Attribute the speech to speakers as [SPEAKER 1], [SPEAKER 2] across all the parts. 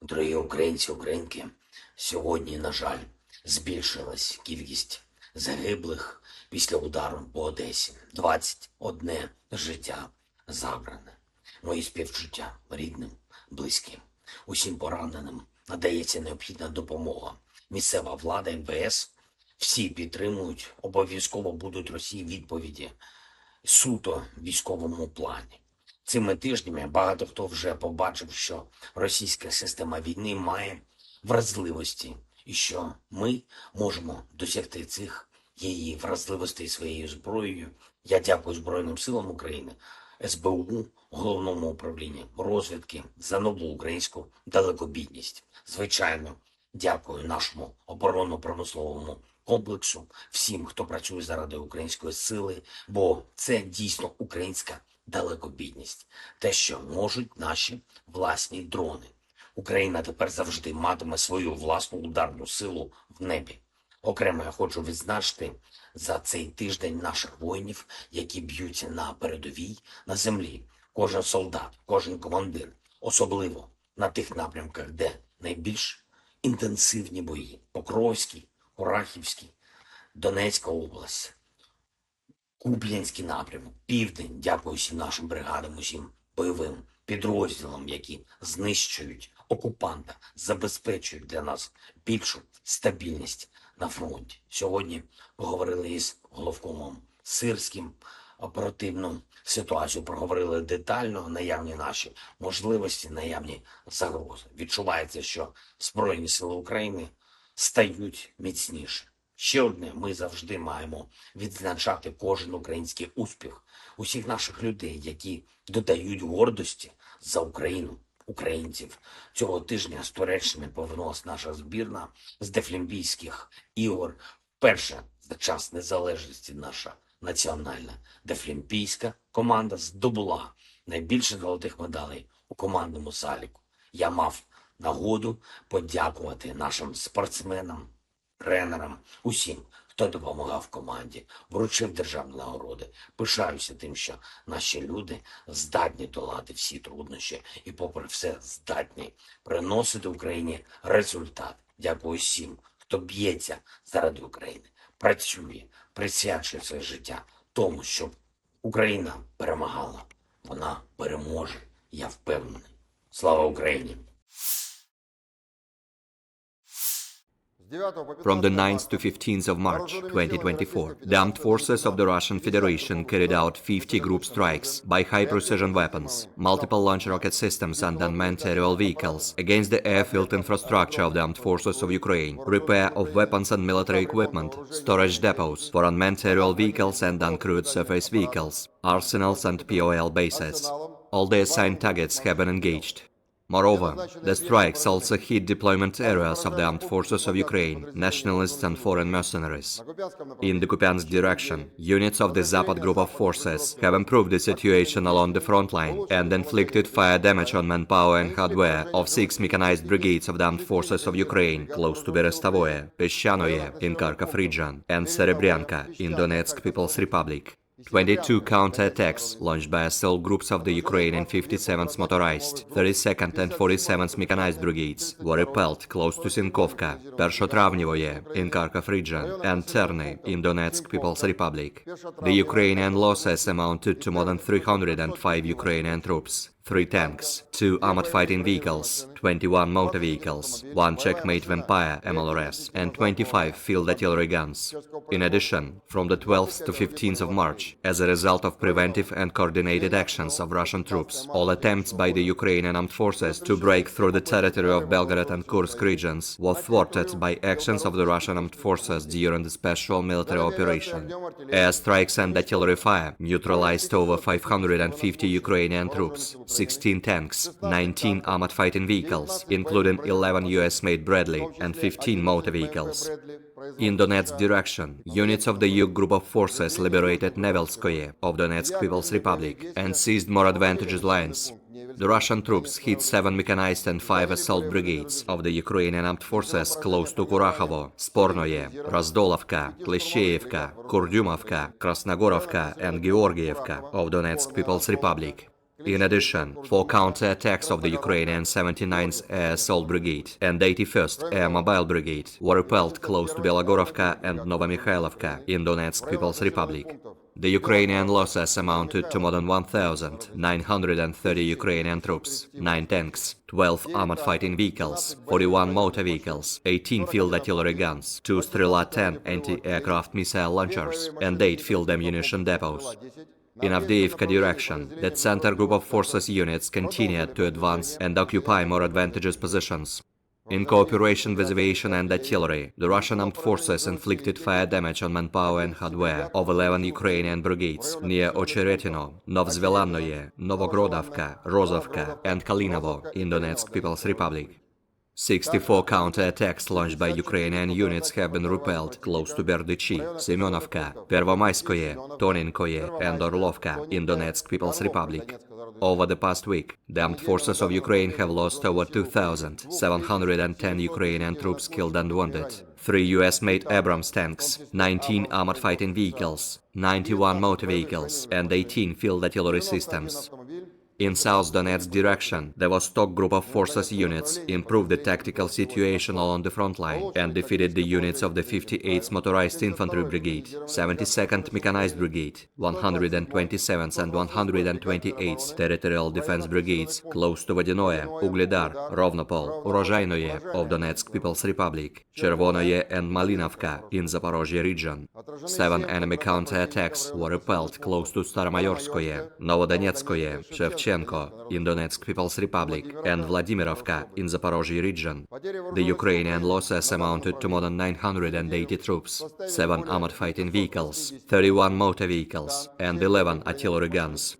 [SPEAKER 1] Дорогі українці, українки, сьогодні, на жаль, збільшилась кількість загиблих після удару по Одесі. 21 життя забране. Мої співчуття рідним, близьким. Усім пораненим надається необхідна допомога. Місцева влада, МВС, всі підтримують, обов'язково будуть Росії відповіді суто військовому плані. Цими тижнями багато хто вже побачив, що російська система війни має вразливості і що ми можемо досягти цих її вразливостей своєю зброєю. Я дякую Збройним силам України, СБУ, Головному управлінню розвідки за нову українську далекобійність. Звичайно, дякую нашому оборонно-промисловому комплексу, всім, хто працює заради української сили, бо це дійсно українська далекобійність. Те, що можуть наші власні дрони. Україна тепер завжди матиме свою власну ударну силу в небі. Окремо я хочу відзначити за цей тиждень наших воїнів, які б'ються на передовій, на землі. Кожен солдат, кожен командир, особливо на тих напрямках, де найбільш інтенсивні бої. Покровський, Курахівський, Донецька область, Куп'янський напрямок, Південь. Дякую всім нашим бригадам, усім бойовим підрозділам, які знищують окупанта, забезпечують для нас більшу стабільність на фронті. Сьогодні поговорили із головкомом Сирським, оперативну ситуацію проговорили детально, наявні наші можливості, наявні загрози. Відчувається, що Збройні сили України стають міцніше. Ще одне, ми завжди маємо відзначати кожен український успіх усіх наших людей, які додають гордості за Україну, українців. Цього тижня з Туреччини повернулася наша збірна з Дефлімпійських ігор. Вперше за час незалежності наша національна дефлімпійська команда здобула найбільше золотих медалей у командному заліку. Я мав нагоду подякувати нашим спортсменам, тренерам, усім, хто допомагав команді, вручив державні нагороди. Пишаюся тим, що наші люди здатні долати всі труднощі і, попри все, здатні приносити Україні результат. Дякую всім, хто б'ється заради України, працює, присвячує своє життя тому, щоб Україна перемагала. Вона переможе, я впевнений. Слава Україні!
[SPEAKER 2] From the 9th to 15th of March 2024, the armed forces of the Russian Federation carried out 50 group strikes by high-precision weapons, multiple launch rocket systems and unmanned aerial vehicles against the airfield infrastructure of the armed forces of Ukraine, repair of weapons and military equipment, storage depots for unmanned aerial vehicles and uncrewed surface vehicles, arsenals and POL bases. All the assigned targets have been engaged. Moreover, the strikes also hit deployment areas of the armed forces of Ukraine, nationalists and foreign mercenaries. In the Kupiansk direction, units of the Zapad group of forces have improved the situation along the front line and inflicted fire damage on manpower and hardware of 6 mechanized brigades of the armed forces of Ukraine close to Berestavoye, Peshchanoye in Kharkov region, and Serebryanka in Donetsk People's Republic. 22 counterattacks launched by assault groups of the Ukrainian 57th Motorized, 32nd and 47th Mechanized Brigades were repelled close to Sinkovka, Pershotravnevoye in Kharkov region, and Terny in Donetsk People's Republic. The Ukrainian losses amounted to more than 305 Ukrainian troops, 3 tanks, 2 armored fighting vehicles, 21 motor vehicles, 1 Checkmate Vampire MLRS, and 25 field artillery guns. In addition, from the 12th to 15th of March, as a result of preventive and coordinated actions of Russian troops, all attempts by the Ukrainian armed forces to break through the territory of Belgorod and Kursk regions were thwarted by actions of the Russian armed forces during the special military operation. Airstrikes and artillery fire neutralized over 550 Ukrainian troops, 16 tanks, 19 armored fighting vehicles, including 11 US-made Bradley and 15 motor vehicles. In Donetsk direction, units of the Yug group of forces liberated Nevelskoye of Donetsk People's Republic and seized more advantageous lines. The Russian troops hit 7 mechanized and 5 assault brigades of the Ukrainian armed forces close to Kurakhovo, Spornoye, Razdolovka, Klishcheyevka, Kurdyumovka, Krasnogorovka and Georgievka of Donetsk People's Republic. In addition, 4 counterattacks of the Ukrainian 79th Air Assault Brigade and 81st Air Mobile Brigade were repelled close to Belogorovka and Novomikhailivka in Donetsk People's Republic. The Ukrainian losses amounted to more than 1,930 Ukrainian troops, 9 tanks, 12 armored fighting vehicles, 41 motor vehicles, 18 field artillery guns, 2 Strela-10 anti-aircraft missile launchers, and 8 field ammunition depots. In Avdiivka direction, that center group of forces units continued to advance and occupy more advantageous positions. In cooperation with aviation and artillery, the Russian armed forces inflicted fire damage on manpower and hardware of 11 Ukrainian brigades near Ocheretino, Novzvelannoye, Novogrodovka, Rozovka, and Kalinovo in Donetsk People's Republic. 64 counterattacks launched by Ukrainian units have been repelled close to Berdychi, Semyonovka, Pervomaiskoye, Toninkoye, and Orlovka in Donetsk People's Republic. Over the past week, the armed forces of Ukraine have lost over 2,710 Ukrainian troops killed and wounded, 3 US-made Abrams tanks, 19 armored fighting vehicles, 91 motor vehicles, and 18 field artillery systems. In South Donetsk direction, the Vostok group of forces units improved the tactical situation along the front line and defeated the units of the 58th Motorized Infantry Brigade, 72nd Mechanized Brigade, 127th and 128th Territorial Defense Brigades close to Vodinoye, Ugledar, Rovnopol, Urozhainoye of Donetsk People's Republic, Chervonoye and Malinovka in Zaporozhye region. 7 enemy counterattacks were repelled close to Staromayorskoye, Novodonetskoye, Shevchenko in Donetsk People's Republic, and Vladimirovka in Zaporozhye region. The Ukrainian losses amounted to more than 980 troops, 7 armored fighting vehicles, 31 motor vehicles, and 11 artillery guns.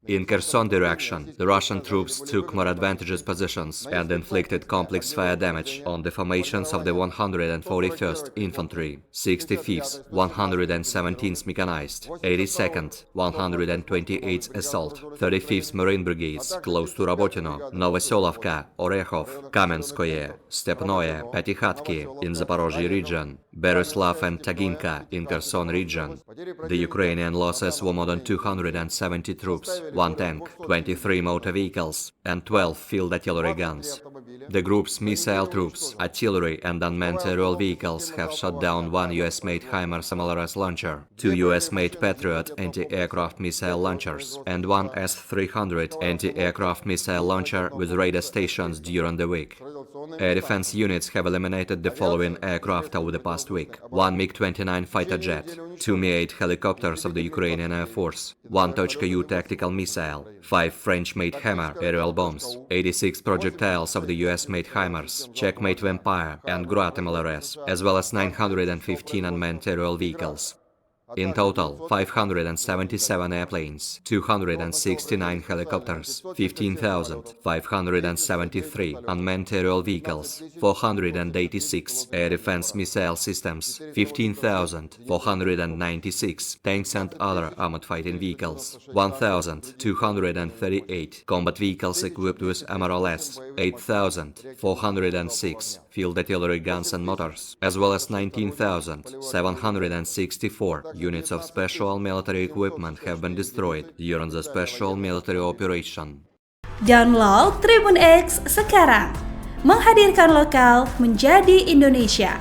[SPEAKER 2] In Kherson direction, the Russian troops took more advantageous positions and inflicted complex fire damage on the formations of the 141st Infantry, 65th, 117th Mechanized, 82nd, 128th Assault, 35th Marine Brigades close to Robotino, Novoselovka, Orekhov, Kamenskoye, Stepnoye, Patihatki in Zaporozhye region, Beryslav and Taginka in Kherson region. The Ukrainian losses were more than 270 troops, 1 tank, 23 motor vehicles, and 12 field artillery guns. The group's missile troops, artillery, and unmanned aerial vehicles have shot down 1 US-made HIMARS MLRS launcher, 2 US-made Patriot anti-aircraft missile launchers, and 1 S-300 anti-aircraft missile launcher with radar stations during the week. Air defense units have eliminated the following aircraft over the past week: 1 MiG-29 fighter jet, 2 Mi-8 helicopters of the Ukrainian Air Force, 1 Tochka-U tactical missile, 5 French-made Hammer aerial bombs, 86 projectiles of the US-made HIMARS, Czech-made Vampire, and Grad MLRS, as well as 915 unmanned aerial vehicles. In total, 577 airplanes, 269 helicopters, 15,573 unmanned aerial vehicles, 486 air defense missile systems, 15,496 tanks and other armored fighting vehicles, 1,238 combat vehicles equipped with MRLS, 8,406 field artillery guns and motors, as well as 19,764 units of special military equipment have been destroyed during the special military operation.
[SPEAKER 3] Download Tribun X sekarang, menghadirkan lokal menjadi Indonesia.